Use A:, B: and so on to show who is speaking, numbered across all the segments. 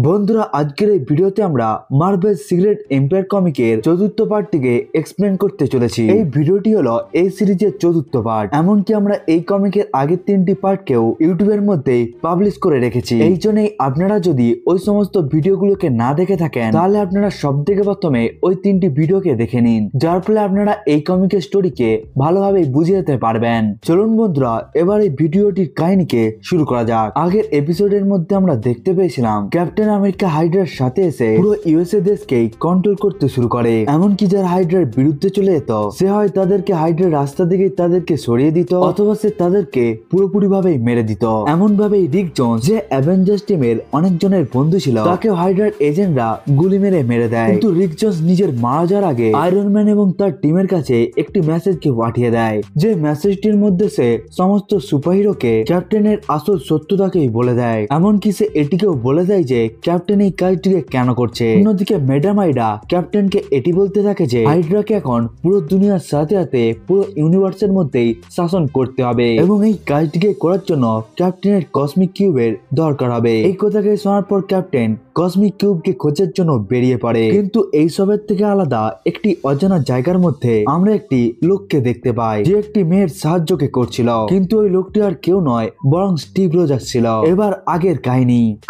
A: বন্ধুরা, আজকের এই ভিডিওতে আমরা মার্ভেল সিক্রেট এম্পায়ার কমিকের চতুর্থ পার্টটিকে এক্সপ্লেন করতে চলেছি। এই ভিডিওটি হলো এই সিরিজের চতুর্থ পার্ট। এমনকি আমরা এই কমিকের আগের তিনটি পার্টকেও ইউটিউবের মধ্যে পাবলিশ করে রেখেছি। এই জন্যই আপনারা যদি ওই সমস্ত ভিডিওগুলোকে না দেখে থাকেন তাহলে আপনারা সব থেকে প্রথমে ওই তিনটি ভিডিওকে দেখে নিন, যার ফলে আপনারা এই কমিকের স্টোরিকে ভালোভাবে বুঝে যেতে পারবেন। চলুন বন্ধুরা, এবার এই ভিডিওটির কাহিনীকে শুরু করা যাক। আগের এপিসোডের মধ্যে আমরা দেখতে পেয়েছিলাম ক্যাপ্টেন আমেরিকা হাইড্রার সাথে এসে পুরো ইউএসএ দেশকে কন্ট্রোল করতে শুরু করে। এমনকি যারা হাইড্রার বিরুদ্ধে চলে যেত সে হয় তাদেরকে হাইড্রার রাস্তা থেকে তাদেরকে সরিয়ে দিত, অথবা সে তাদেরকে পুরোপুরি ভাবে মেরে দিত। এমন ভাবেই রিক জোন্স, যে অ্যাভেঞ্জার্স টিমের অনেকজনের বন্ধু ছিল, তাকে হাইড্রার এজেন্টরা গুলি মেরে দেয়। কিন্তু রিক জোন্স নিজের মারা যাওয়ার আগে আয়রন ম্যান এবং তার টিমের কাছে একটি মেসেজকে পাঠিয়ে দেয়, যে মেসেজটির মধ্যে সে সমস্ত সুপারহিরোকে ক্যাপ্টেনের আসল সত্যটাকেই বলে দেয়। এমনকি সে এটিকেও বলে দেয় যে ক্যাপ্টেন এই কাজটিকে কেন করছে। অন্যদিকে ম্যাডাম হাইড্রা ক্যাপ্টেনকে এটি বলতে থাকে যে হাইড্রাকে এখন পুরো দুনিয়ার সাথে সাথে পুরো ইউনিভার্সের মধ্যেই শাসন করতে হবে, এবং এই কাজটিকে করার জন্য ক্যাপ্টেনের কসমিক কিউবের দরকার হবে। এই কথাকে শোনার পর ক্যাপ্টেন কসমিক কিউবকে খোঁজার জন্য বেরিয়ে পড়ে। কিন্তু এই সবের থেকে আলাদা একটি অজানা জায়গার মধ্যে আমরা একটি লোককে দেখতে পাই, যে একটি মেয়ের সাহায্যকে করছিল। কিন্তু ওই লোকটি আর কেউ নয়, বরং স্টিভ রজার্স ছিল। এবার আগের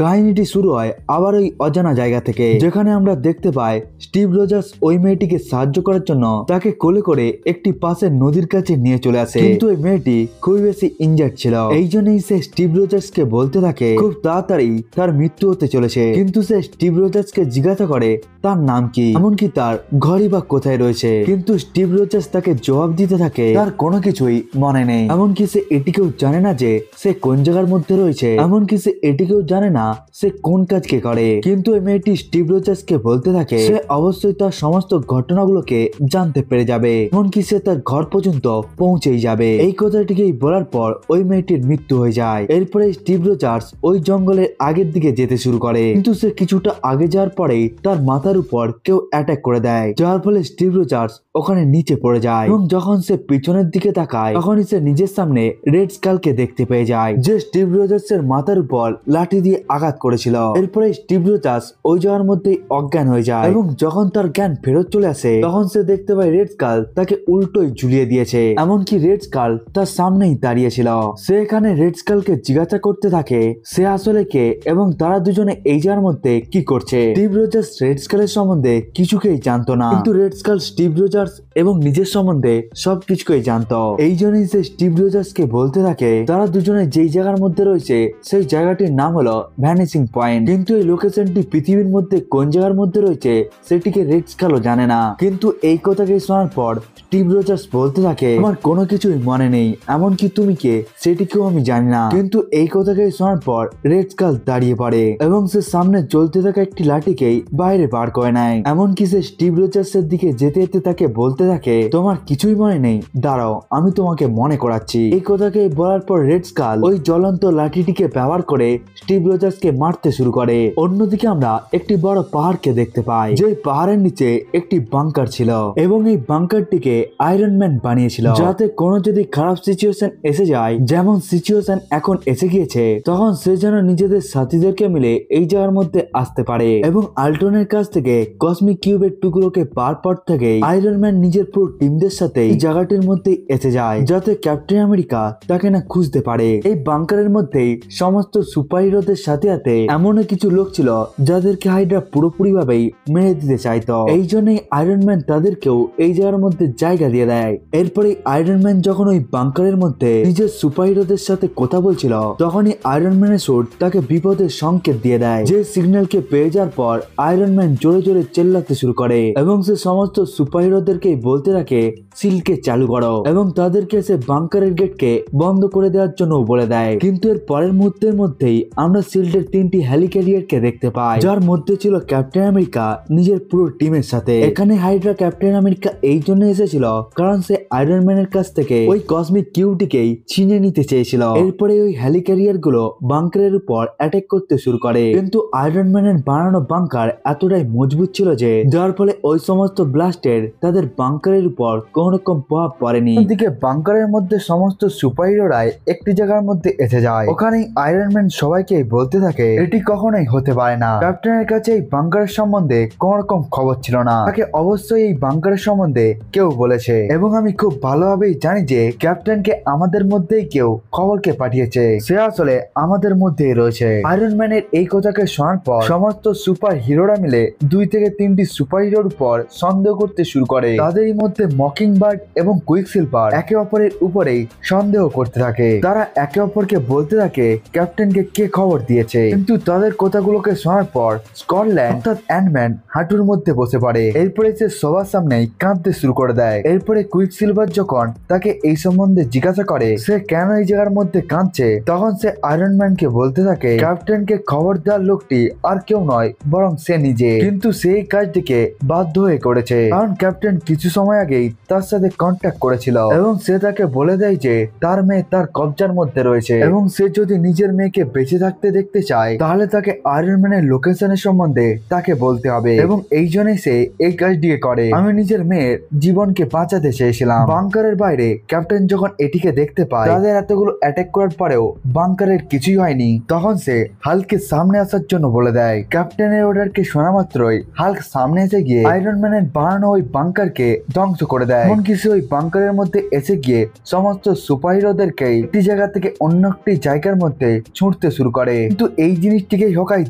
A: কাহিনীটি শুরু হয় আবার ওই অজানা জায়গা থেকে, যেখানে আমরা দেখতে পাই স্টিভ রজার্স ওই মেয়েটিকে সাহায্য করার জন্য তাকে কোলে করে একটি পাশের নদীর কাছে নিয়ে চলে আসে। কিন্তু ওই মেয়েটি খুবই বেশি ইনজার্ড ছিল, এই জন্যই সে স্টিভ রজার্সকে বলতে থাকে খুব তাড়াতাড়ি তার মৃত্যু হতে চলেছে। কিন্তু সে স্টিভ রজার্সকে জিজ্ঞাসা করে তার নাম কি, এমনকি তার ঘরই বা কোথায় রয়েছে। কিন্তু স্টিভ রজার্স তাকে জবাব দিতে থাকে তার কোনো কিছুই মনে নেই। এমনকি সে এটিকেও জানে না যে সে কোন জায়গার মধ্যে রয়েছে, এমনকি সে এটিকেও জানে না সে কোন কাজকে করে। কিন্তু এই মেয়েটি স্টিভ রজার্সকে বলতে থাকে সে অবশ্যই তার সমস্ত ঘটনাগুলোকে জানতে পেরে যাবে, এমনকি সে তার ঘর পর্যন্ত পৌঁছেই যাবে। এই কথাটিকেই বলার পর ওই মেয়েটির মৃত্যু হয়ে যায়। এরপরে স্টিভ রজার্স ওই জঙ্গলের আগের দিকে যেতে শুরু করে, কিন্তু সে কিছুটা আগে যাওয়ার পরেই তার মাথার উপর কেউ অ্যাটাক করে দেয়, যার ফলে স্টিভ রজার্স ওখানে নিচে পড়ে যায়। এবং যখন সে পিছনের দিকে তাকায় তখনই সে নিজের সামনে রেড স্কালকে দেখতে পেয়ে যায়, যে স্টিভ রজার্স এর মাথার উপর লাঠি দিয়ে আঘাত করেছিল। এরপরে স্টিভ রজার্স ওই জায়গার মধ্যেই অজ্ঞান হয়ে যায়, এবং যখন তার জ্ঞান ফেরত চলে আসে তখন সে দেখতে পায় রেড স্কাল তাকে উল্টোই ঝুলিয়ে দিয়েছে, এমনকি রেড স্কাল তার সামনেই দাঁড়িয়েছিল। সে এখানে রেড স্কালকে জিজ্ঞাসা করতে থাকে সে আসলে কে এবং তারা দুজনে এই জায়গার মধ্যে কি করছে। স্টিভ রজার্স রেড স্কালের সম্বন্ধে কিছুকেই জানতো না, কিন্তু রেড স্কাল স্টিভ রজার্স এবং নিজের সম্বন্ধে সবকিছুকেই জানতো। এই জন্যই সে স্টিভ রজার্সকে বলতে থাকে তারা দুজনে যেই জায়গার মধ্যে রয়েছে সেই জায়গাটির নাম হলো ভ্যানিসিং পয়েন্ট। কিন্তু এই লোকেশনটি পৃথিবীর মধ্যে কোন জায়গার মধ্যে রয়েছে সেটিকে রেড স্কালও জানে না। কিন্তু এই কথাকে শোনার পর স্টিভ রজার্স বলতে থাকে আমার কোনো কিছুই মনে নেই, এমনকি তুমি কে সেটিকেও আমি জানি না। কিন্তু এই কথাকে শোনার পর রেড স্কাল দাঁড়িয়ে পড়ে এবং সে সামনে চলতে থাকা একটি লাঠিকেই বাইরে বার করে নেয়। এমনকি সে স্টিভ রজার্স এর দিকে যেতে যেতে তাকে বলতে থাকে তোমার কিছুই মনে নেই, দাঁড়াও আমি তোমাকে মনে করাচ্ছি। এই কথাকে বলার পর রেড স্কাল ওই জ্বলন্ত লাঠিটিকে ব্যবহার করে স্টিভ রজার্সকে মারতে শুরু করে। অন্যদিকে আমরা একটি বড় পাহাড়কে দেখতে পাই, যে পাহাড়ের নিচে একটি বাংকার ছিল, এবং এই বাংকারটিকে আয়রন ম্যান বানিয়েছিল, যাতে কোনো যদি খারাপ সিচুয়েশন এসে যায়, যেমন সিচুয়েশন এখন এসে গিয়েছে, তখন সে যেন নিজেদের সাথীদেরকে মিলে এই জায়গার মধ্যে আসতে পারে। এবং আল্টনের কাছ থেকে কসমিক কিউবের টুকরোকে পার পর থেকে আয়রন ম্যান নিজের পুরো টিমদের সাথে এই জায়গাটির মধ্যে এসে যায়, যাতে ক্যাপ্টেন আমেরিকা তাকে না খুঁজতে পারে। এই বাংকারের মধ্যেই সমস্ত সুপারহিরোদের সাথে সাথে এমন কিছু লোক ছিল যাদেরকে হাইড্রা পুরোপুরি ভাবেই মেরে দিতে চাইতো। এই জন্যই আয়রন ম্যান তাদেরকেও এই জায়গার মধ্যে জায়গা দিয়ে দেয়। এরপরে আয়রন ম্যান যখন ওই বাংকারের মধ্যে নিজের সুপারহিরোদের সাথে কথা বলছিল, তখনই আয়রন ম্যানের স্যুট তাকে বিপদের সংকেত দিয়ে দেয়, যে সিগন্যালকে পেয়ে যাওয়ার পর আয়রন ম্যান জোরে জোরে চেল্লাতে শুরু করে, এবং সে সমস্ত সুপারহিরোদেরকে বলতে থাকে সিলকে চালু করো, এবং তাদেরকে সে বাংকারের গেটকে বন্ধ করে দেওয়ার জন্য বলে দেয়। কিন্তু এর পরের মুহূর্তের মধ্যেই আমরা সিল্ডের তিনটি হেলিক্যারিয়ারকে দেখতে পাই, যার মধ্যে ছিল ক্যাপ্টেন আমেরিকা নিজের পুরো টিমের সাথে। এখানে হাইড্রা ক্যাপ্টেন আমেরিকা এই জন্য এসেছিল কারণ সে আয়রন ম্যানের কাছ থেকে ওই কসমিক কিউবটিকেই ছিনে নিতে চেয়েছিল। এরপরে ওই হেলিক্যারিয়ার গুলো বাংকারের উপর অ্যাটাক করতে শুরু করে, কিন্তু আয়রন ম্যানের বানানো বাংকার এতটাই মজবুত ছিল যে যার ফলে ওই সমস্ত ব্লাস্টের তাদের বাংকারের উপর কোন রকম প্রভাব পড়েনি। এদিকে বাংকারের মধ্যে সমস্ত সুপারহিরোরাই একটি জায়গার মধ্যে এসে যায়। ওখানেই আয়রন ম্যান সবাইকে বলতে থাকে এটি কখন কখনোই হতে পারে না। ক্যাপ্টেনের কাছে এই বাংকারের সম্বন্ধে কোন রকম খবর ছিল না, তাকে অবশ্যই এই বাংকারের সম্বন্ধে কেউ বলেছে এবং আমি খুব ভালোভাবেই জানি যে ক্যাপ্টেনকে আমাদের মধ্যেই কেউ খবরকে পাঠিয়েছে, সে আসলে আমাদের মধ্যেই রয়েছে। আয়রন ম্যানের এই কথাকে শোনার পর সমস্ত সুপার হিরোরা মিলে 2 থেকে 3টি সুপার হিরোর উপর সন্দেহ করতে শুরু করে। তাদেরই মধ্যে মকিংবার্ড এবং কুইকসিলভার একে অপরের উপরেই সন্দেহ করতে থাকে। তারা একে অপরকে বলতে থাকে ক্যাপ্টেনকে কে খবর দিয়েছে, কিন্তু তাদের কথাগুলোকে শোনার পর স্কটল্যান্ড অর্থাৎ অ্যান্টম্যান হাঁটুর মধ্যে বসে পড়ে। এরপরে সে সবার সামনেই কাঁদতে শুরু করে দেয়। এরপরে কুইকসিলভার যখন তাকে এই সম্বন্ধে জিজ্ঞাসা করে সে কেন এই জায়গার মধ্যে কাঁদছে, তখন সে আয়রন ম্যানকে বলতে থাকে ক্যাপ্টেনকে খবর দেওয়ার লোকটি আর কেউ নয় বরং সে নিজে, কিন্তু সেই কাজটিকে বাধ্য হয়ে করেছে কারণ ক্যাপ্টেন কিছু সময় আগেই তার সাথে কন্ট্যাক্ট করেছিল এবং সে তাকে বলে দেয় যে তার মেয়ে তার কবজার মধ্যে রয়েছে এবং সে যদি নিজের মেয়েকে বেঁচে থাকতে দেখতে চায় তাহলে তাকে আয়রন ম্যানের লোকেশনের সম্বন্ধে তাকে বলতে হবে এবং এই জন্যই সে এই কাজটিকে করে। আমি নিজের মেয়ের জীবনকে বাঁচাতে চেয়েছিলাম। বাংকারের বাইরে ক্যাপ্টেন যখন এটিকে দেখতে পায় তাদের এতগুলো অ্যাটাক করার পরেও বাংকারের কিছুই হয়নি, তখন সে হাল্ককে সামনে আসার জন্য বলে দেয়। ক্যাপ্টেনের অর্ডারকে শোনা মাত্রই হাল্ক সামনে এসে গিয়ে আয়রন ম্যানের বানানো ওই বাংকারকে ধ্বংস করে দেয়। এমনকি সে ওই বাংকারের মধ্যে এসে গিয়ে সমস্ত সুপার হিরোদেরকে একটি জায়গা থেকে অন্য একটি জায়গার মধ্যে ছুটতে শুরু করে। কিন্তু এই জিনিসটিকে হকাই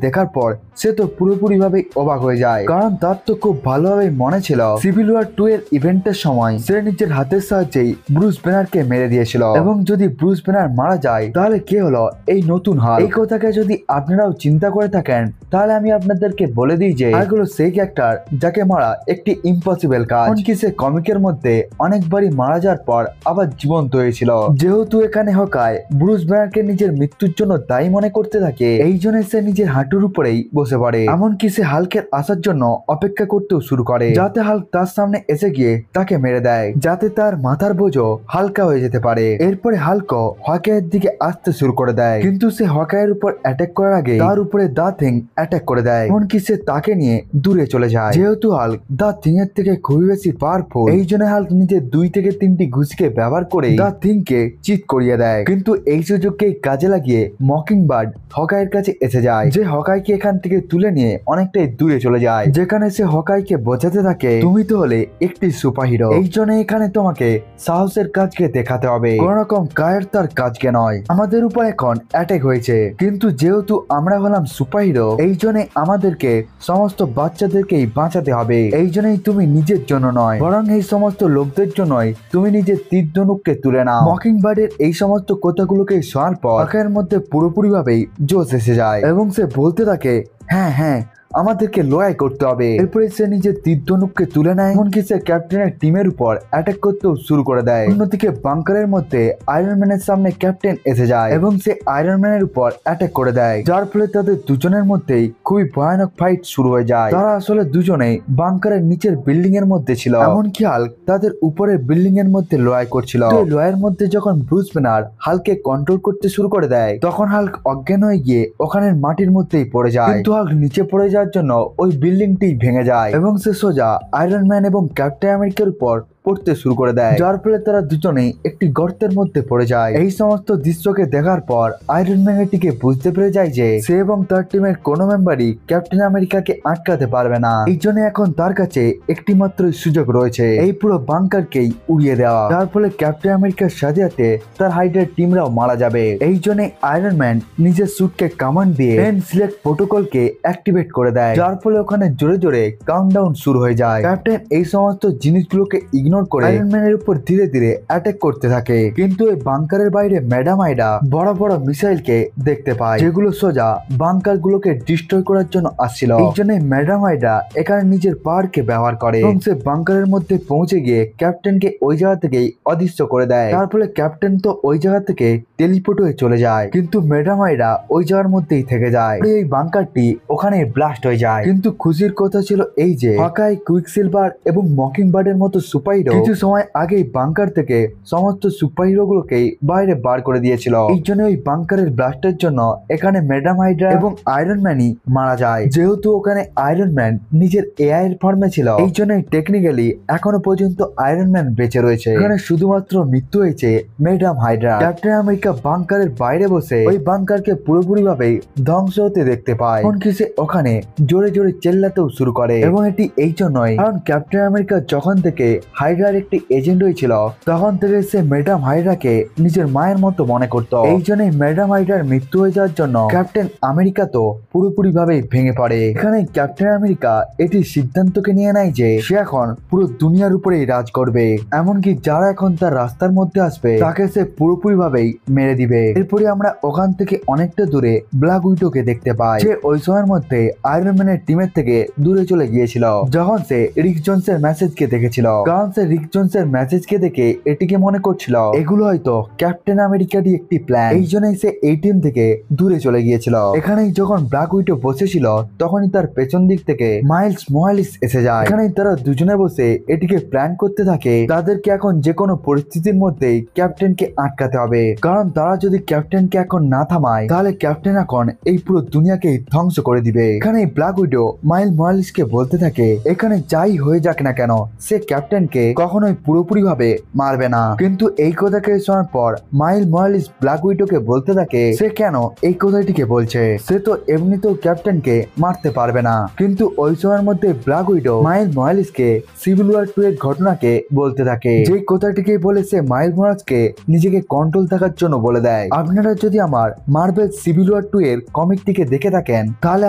A: দেখার পর সে তো পুরোপুরি ভাবে অবাক হয়ে যায়, কারণ তার তো খুব ভালোভাবে মনে ছিল সিভিল ওয়ার 2 এর ইভেন্টের সময় সে নিজের হাতের সাহায্যেই ব্রুস ব্যানারকে মেরে দিয়েছিল এবং যদি ব্রুস ব্যানার মারা যায় তাহলে কে হলো এই নতুন হাল্ক। এই কথাকে যদি আপনারাও চিন্তা করে থাকেন তাহলে আমি আপনাদেরকে বলে দিই যে এগুলো সেই ক্যারেক্টার যাকে মারা একটি ইম্পসিবল কাজ। এমনকি সে কমিকের মধ্যে অনেকবারই মারা যাওয়ার পর আবার জীবন্ত হয়েছিল। যেহেতু এখানে হকাই ব্রুস ব্যানারকে নিজের মৃত্যুর জন্য দায়ী মনে করতে থাকে, এই জন্য সে নিজের হাঁটুর উপরেই বসে পড়ে। এমনকি সে হাল্কের আসার জন্য অপেক্ষা করতেও শুরু করে যাতে হাল্ক তার সামনে এসে গিয়ে তাকে মেরে দেয়, যাতে তার মাথার বোঝো হালকা হয়ে যেতে পারে। এরপরে হাল্ক হকাইয়ের দিকে আসতে শুরু করে দেয়, কিন্তু সে হকাইয়ের উপর অ্যাটাক করার আগে তার উপরে দা থিং অ্যাটাক করে দেয়। এমনকি সে তাকে নিয়ে দূরে চলে যায়। যেহেতু হাল্ক দা থিং এর থেকে খুবই বেশি পাওয়ারফুল, এই জন্য হাল্ক নিজের 2 থেকে 3টি ঘুষিকে ব্যবহার করে দা থিং কে চিৎ করিয়ে দেয়। কিন্তু এই সুযোগকে কাজে লাগিয়ে মকিংবার্ড হকাইয়ের কাছে এসে যায়, যে হকাইকে এখান থেকে তুলে নিয়ে অনেকটাই দূরে চলে যায়, যেখানে সে হকাইকে বোঝাতে থাকে তুমি তো হলে একটি সুপার হিরো, এই জন্য এখানে তোমাকে সাহসের কাজকে দেখাতে হবে, কোন রকম কায়রতার কাজকে নয়। আমাদের উপর এখন অ্যাটাক হয়েছে, কিন্তু যেহেতু আমরা হলাম সুপার হিরো এই জন্য আমাদেরকে সমস্ত বাচ্চাদেরকেই বাঁচাতে হবে, এই জন্যই তুমি নিজের জন্য নয় বরং এই সমস্ত লোকদের জন্যই তুমি নিজের তীর ধনুককে তুলে নাও। মকিংবার্ডের এই সমস্ত কথাগুলোকে শোনার পর হকাইয়ের মধ্যে পুরোপুরি ভাবেই জোশ এসে যায় এবং সে বলতে থাকে হ্যাঁ হ্যাঁ আমাদেরকে লড়াই করতে হবে। এরপরে সে নিজের তীর ধনুককে তুলে নেয়, এমনকি সে ক্যাপ্টেনের টিমের উপর অ্যাটাক করতেও শুরু করে দেয়। অন্যদিকে বাংকারের মধ্যে আয়রন ম্যানের সামনে ক্যাপ্টেন এসে যায় এবং সে আয়রন ম্যানের উপর অ্যাটাক করে দেয়, যার ফলে তাদের দুজনের মধ্যেই খুবই ভয়ানক ফাইট শুরু হয়ে যায়। তারা আসলে দুজনেই বাংকারের নিচের বিল্ডিং এর মধ্যে ছিল, এমনকি হাল্ক তাদের উপরের বিল্ডিং এর মধ্যে লড়াই করছিল। এই লড়াইয়ের মধ্যে যখন ব্রুস ব্যানার হাল্ককে কন্ট্রোল করতে শুরু করে দেয় তখন হাল্ক অজ্ঞান হয়ে গিয়ে ওখানের মাটির মধ্যেই পড়ে যায়, কিন্তু হাল্ক নিচে পড়ে যায় জন্য ওই বিল্ডিংটি ভেঙে যায় এবং সে সোজা আয়রন ম্যান এবং ক্যাপ্টেন আমেরিকার উপর পড়তে শুরু করে দেয়, যার ফলে তারা দুজনেই একটি গর্তের মধ্যে পড়ে যায়। এই সমস্ত দৃশ্যকে দেখার পর আয়রন ম্যান এটিকে বুঝতে পেরে যায় যে সে এবং তার টিমের কোনো মেম্বারই ক্যাপ্টেন আমেরিকাকে আটকাতে পারবে না, এই জন্য এখন তার কাছে একটি মাত্র সুযোগ রয়েছে এই পুরো বাংকারকেই উড়িয়ে দেওয়া, যার ফলে ক্যাপ্টেন আমেরিকার সাথে সাথে তার হাইডার টিমরাও মারা যাবে। এই জন্য আয়রন ম্যান নিজের স্যুটকে কামান্ড দিয়ে পেন সিলেক্ট প্রোটোকলকে অ্যাক্টিভেট করে দেয়, যার ফলে ওখানে জোরে জোরে কাউন্টডাউন শুরু হয়ে যায়। ক্যাপ্টেন এই সমস্ত জিনিসগুলোকে ইগনোর করে আয়রন ম্যানের উপর ধীরে ধীরে অ্যাটাক করতে থাকে, কিন্তু এই বাংকারের বাইরে ম্যাডাম আইডা বড় বড় মিসাইলকে দেখতে পায় যেগুলো সোজা বাংকার গুলোকে ডিস্ট্রয় করার জন্য আসছিল। এই জন্য ম্যাডাম আইডা এখানে নিজের পাওয়ারকে ব্যবহার করে এবং সে বাংকারের মধ্যে পৌঁছে গিয়ে ক্যাপ্টেনকে ওই জায়গা থেকেই অদৃশ্য করে দেয়, তার ফলে ক্যাপ্টেন তো ওই জায়গা থেকে টেলিপোর্ট হয়ে চলে যায়, কিন্তু ম্যাডাম আইডা ওই জায়গার মধ্যেই থেকে যায়। এই বাংকারটি ওখানে ব্লাস্ট হয়ে যায়, কিন্তু খুশির কথা ছিল এই যে হকাই, কুইকসিলভার এবং মকিংবার্ডের মতো সুপার হাইডো কিছু সময় আগেই বাংকার থেকে সমস্ত সুপার হিরো গুলোকে বাইরে বার করে দিয়েছিল। এই জন্য ওই বাংকারের ব্লাস্টের জন্য এখানে ম্যাডাম হাইড্রা এবং আয়রন ম্যানই মারা যায়। যেহেতু ওখানে আয়রন ম্যান নিজের এআই এর ফর্মে ছিল, এই জন্যই টেকনিক্যালি এখনো পর্যন্ত আয়রন ম্যান বেঁচে রয়েছে। এখানে শুধুমাত্র মৃত্যু হয়েছে ম্যাডাম হাইড্রা। ক্যাপ্টেন আমেরিকা বাংকারের বাইরে বসে ওই বাংকারকে পুরোপুরি ভাবে ধ্বংস হতে দেখতে পায়। এমনকি সে ওখানে জোরে জোরে চেল্লাতেও শুরু করে, এবং এটি এই জন্যই কারণ ক্যাপ্টেন আমেরিকা যখন থেকে হাইড্রার একটি এজেন্ট হয়েছিল তখন থেকে সে ম্যাডাম হাইড্রাকে নিজের মায়ের মতো মনে করত। এই জন্যই ম্যাডাম হাইড্রার মৃত্যু হয়ে যাওয়ার জন্য ক্যাপ্টেন আমেরিকা তো পুরোপুরি ভাবে ভেঙে পড়ে। এখানে ক্যাপ্টেন আমেরিকা এটি সিদ্ধান্তকে নিয়ে নেয় যে সে এখন পুরো দুনিয়ার উপরেই রাজ করবে, এমনকি যারা এখন তার রাস্তার মধ্যে আসবে তাকে সে পুরোপুরি ভাবেই মেরে দিবে। এরপরে আমরা ওখান থেকে অনেকটা দূরে ব্ল্যাক উইডোকে দেখতে পাই, যে ওই সময়ের মধ্যে আয়রন ম্যানের টিমের থেকে দূরে চলে গিয়েছিল যখন সে রিক জোনসের মেসেজকে দেখেছিল। কারণ সে রিক জোনসের মেসেজকে দেখে এটিকে মনে করছিল এগুলো হয়তো ক্যাপ্টেন আমেরিকারই একটি প্ল্যান, এই জন্যই সে এই টিম থেকে দূরে চলে গিয়েছিল। এখানেই যখন ব্ল্যাক উইডো বসেছিল তখনই তার পেছন দিক থেকে মাইলস মোরালেস এসে যায়। এখানেই তারা দুজনে বসে এটিকে প্ল্যান করতে থাকে তাদেরকে এখন যে কোনো পরিস্থিতির মধ্যেই ক্যাপ্টেনকে আটকাতে হবে, কারণ তারা যদি ক্যাপ্টেনকে এখন না থামায় তাহলে ক্যাপ্টেন এখন এই পুরো দুনিয়াকে ধ্বংস করে দিবে। এখানে ব্ল্যাক উইডো মাইল মোরালেসকে বলতে থাকে এখানে যাই হয়ে যাক না কেন সে ক্যাপ্টেনকে কখনোই পুরোপুরি ভাবে মারবে না। কিন্তু এই কথাকে শোনার পর মাইল মোরালেস ব্ল্যাক উইডোকে বলতে থাকে সে কেন এই কথাটিকে বলছে, সে তো এমনিতেও ক্যাপ্টেনকে মারতে পারবে না। কিন্তু ওই সময়ের মধ্যে ব্ল্যাক উইডো মাইল মোরালেসকে সিভিল ওয়ার 2 এর ঘটনাকে বলতে থাকে, যে কথাটিকে বলে সে মাইল মোরালেসকে নিজেকে কন্ট্রোল থাকার জন্য বলে দেয়। আপনারা যদি আমার মার্ভেল সিভিল ওয়ার 2 এর কমিকটিকে দেখে থাকেন তাহলে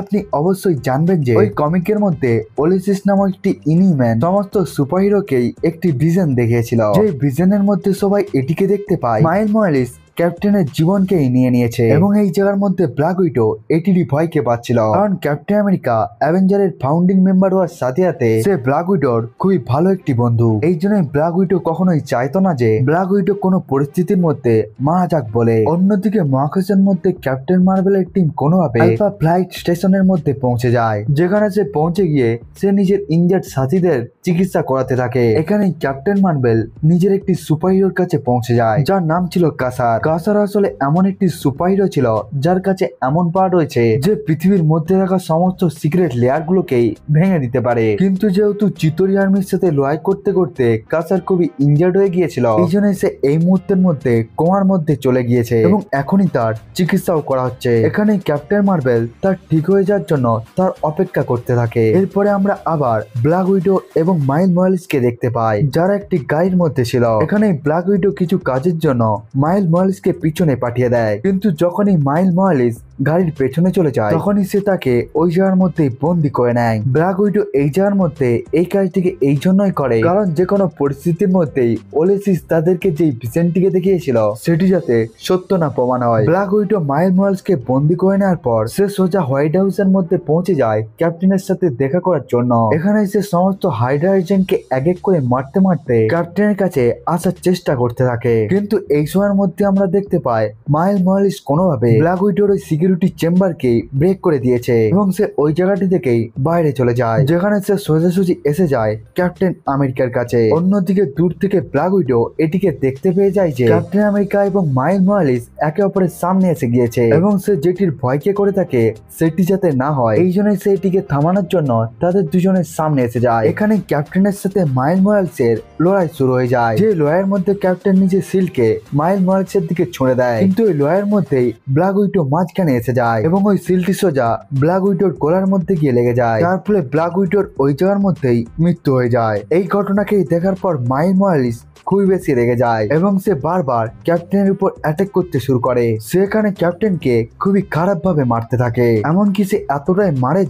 A: আপনি অবশ্যই জানবেন যে ওই কমিকের মধ্যে ওলিসিস নামক একটি ইনহিউম্যান সমস্ত সুপারহিরোকেই একটি ভিশন দেখিয়েছিল, যে ভিশনের মধ্যে সবাই এটিকে দেখতে পায় মাইল মোরালেস ক্যাপ্টেনের জীবনকেই নিয়ে নিয়েছে। এবং এই জায়গার মধ্যে ব্ল্যাক উইডো এটিরই ভয়কে পাচ্ছিল, কারণ ক্যাপ্টেন আমেরিকা অ্যাভেঞ্জারের ফাউন্ডিং মেম্বার হওয়ার সাথে সাথে সে ব্ল্যাক উইডোর খুবই ভালো একটি বন্ধু। এই জন্য ব্ল্যাক উইডো কখনোই চাইতো না যে ব্ল্যাক উইডো কোনো পরিস্থিতির মধ্যে মারা যাক বলে। অন্যদিকে মহাকাশের মধ্যে ক্যাপ্টেন মার্ভেলের টিম কোনোভাবে আলফা ফ্লাইট স্টেশনের মধ্যে পৌঁছে যায়, যেখানে সে পৌঁছে গিয়ে সে নিজের ইনজার্ড সাথীদের চিকিৎসা করাতে থাকে। এখানে ক্যাপ্টেন মার্ভেল নিজের একটি সুপারহিরোর কাছে পৌঁছে যায় যার নাম ছিল কাসার। কাসার আসলে এমন একটি সুপারহিরো ছিল যার কাছে এমন পাওয়ার রয়েছে যে পৃথিবীর মধ্যে থাকা সমস্ত সিক্রেট লেয়ার গুলোকেই ভেঙে দিতে পারে। কিন্তু যেহেতু চিতরি আর্মির সাথে লড়াই করতে করতে কাসার খুবই ইনজার্ড হয়ে গিয়েছিল, এই জন্য সে এই মুহূর্তের মধ্যে কোমার মধ্যে চলে গিয়েছে এবং এখনই তার চিকিৎসাও করা হচ্ছে। এখানে ক্যাপ্টেন মার্ভেল তার ঠিক হয়ে যাওয়ার জন্য তার অপেক্ষা করতে থাকে। এরপরে আমরা আবার ব্ল্যাক উইডো এবং মাইল মোরালেসকে দেখতে পাই যারা একটি গাড়ির মধ্যে ছিল। এখানে ব্ল্যাক উইডো কিছু কাজের জন্য মাইল মোরালেসকে পিছনে পাঠিয়ে দেয়, কিন্তু যখনই মাইল মোরালেস গাড়ির পেছনে চলে যায় তখনই সে তাকে ওই জায়গার মধ্যে বন্দি করে নেয়। ব্ল্যাক উইডো এই জায়গার মধ্যে এই কাজটিকে এই জন্যই করে কারণ যে কোনো পরিস্থিতির মধ্যেই ওলিসিস তাদেরকে যে ভিশনটিকে দেখিয়েছিল সেটি যাতে সত্য না প্রমাণ হয়। ব্ল্যাক উইডো মাইল মোরালেসকে বন্দি করে নেওয়ার পর সে সোজা হোয়াইট হাউসের মধ্যে পৌঁছে যায় ক্যাপ্টেনের সাথে দেখা করার জন্য। এখানে সে সমস্ত হাইড্রা এজেন্টকে এক এক করে মারতে মারতে ক্যাপ্টেনের কাছে আসার চেষ্টা করতে থাকে, কিন্তু এই সময়ের মধ্যে আমরা দেখতে পাই মাইল মোরালেস কোনোভাবে ব্ল্যাক উইডোর ওই সিকিউরিটি চেম্বারকে ব্রেক করে দিয়েছে এবং সে ওই জায়গাটি থেকেই বাইরে চলে যায়, যেখানে সে সোজাসুজি এসে যায় ক্যাপ্টেন আমেরিকার কাছে। অন্যদিকে দূর থেকে ব্ল্যাক উইডো এটিকে দেখতে পেয়ে যায় যে ক্যাপ্টেন আমেরিকা এবং মাইল মোরালেস একে অপরের সামনে এসে গিয়েছে এবং সে যেটির ভয়কে করে থাকে সেটি যাতে না হয় এই জন্যই সে এটিকে থামানোর জন্য তাদের দুজনের সামনে এসে যায়। এখানে ক্যাপ্টেনের সাথে মাইল মোরালেসের লড়াই শুরু হয়ে যায়, যে লড়াইয়ের মধ্যে ক্যাপ্টেন নিজের শিল্ডকে মাইল মোরালেসের দিকে ছুঁড়ে দেয়, কিন্তু ওই লড়াইয়ের মধ্যেই ব্ল্যাক উইডো মাঝখানে এসে যায় এবং ওই শিল্ডটি সোজা ব্ল্যাক উইডোর গলার মধ্যে গিয়ে লেগে যায়, যার ফলে ব্ল্যাক উইডোর ওই জায়গার মধ্যেই মৃত্যু হয়ে যায়। এই ঘটনাকে দেখার পর মাইল মোরালেস খুবই বেশি রেগে যায় এবং সে বারবার ক্যাপ্টেনের উপর অ্যাটাক করতে শুরু করে। সে এখানে ক্যাপ্টেনকে খুবই খারাপ ভাবে মারতে থাকে, এমনকি সে এতটাই মারে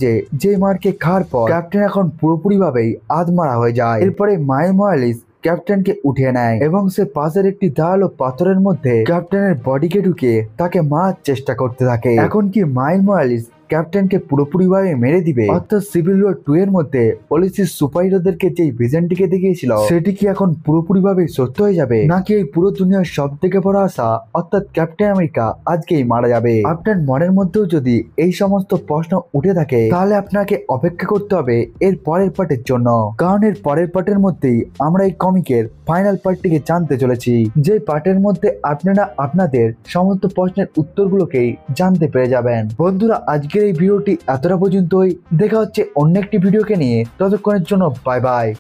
A: যে মারকে খাওয়ার পর ক্যাপ্টেন এখন পুরোপুরি ভাবেই আধমারা হয়ে যায়। এরপরে মাইল মোরালেস ক্যাপ্টেনকে উঠিয়ে নেয় এবং সে পাশের একটি ধারালো পাথরের মধ্যে ক্যাপ্টেনের বডিকে ঢুকে তাকে মারার চেষ্টা করতে থাকে। এখন কি মাইল মোরালেস ক্যাপ্টেনকে পুরোপুরিভাবে মেরে দিবে, অর্থাৎ সিভিল ওয়ার 2 এর মধ্যে পলিসির সুপারহিরোদেরকে যেই ভিশনটিকে দেখিয়েছিল সেটি কি এখন পুরোপুরিভাবে সত্য হয়ে যাবে, নাকি এই পুরো দুনিয়ার সব থেকে বড় আশা অর্থাৎ ক্যাপ্টেন আমেরিকা আজকেই মারা যাবে? আপনার মনের মধ্যেও যদি এই সমস্ত প্রশ্ন উঠে থাকে তাহলে আপনাকে অপেক্ষা করতে হবে এর পরের পার্টের জন্য, কারণ এর পরের পার্টের মধ্যেই আমরা এই কমিকের ফাইনাল পার্টটিকে জানতে চলেছি, যে পার্টের মধ্যে আপনারা আপনাদের সমস্ত প্রশ্নের উত্তরগুলোকেই জানতে পেরে যাবেন। বন্ধুরা, আজকের এই ভিডিওটি এতটা পর্যন্তই। দেখা হচ্ছে অন্য একটি ভিডিওকে নিয়ে, ততক্ষণের জন্য বাই বাই।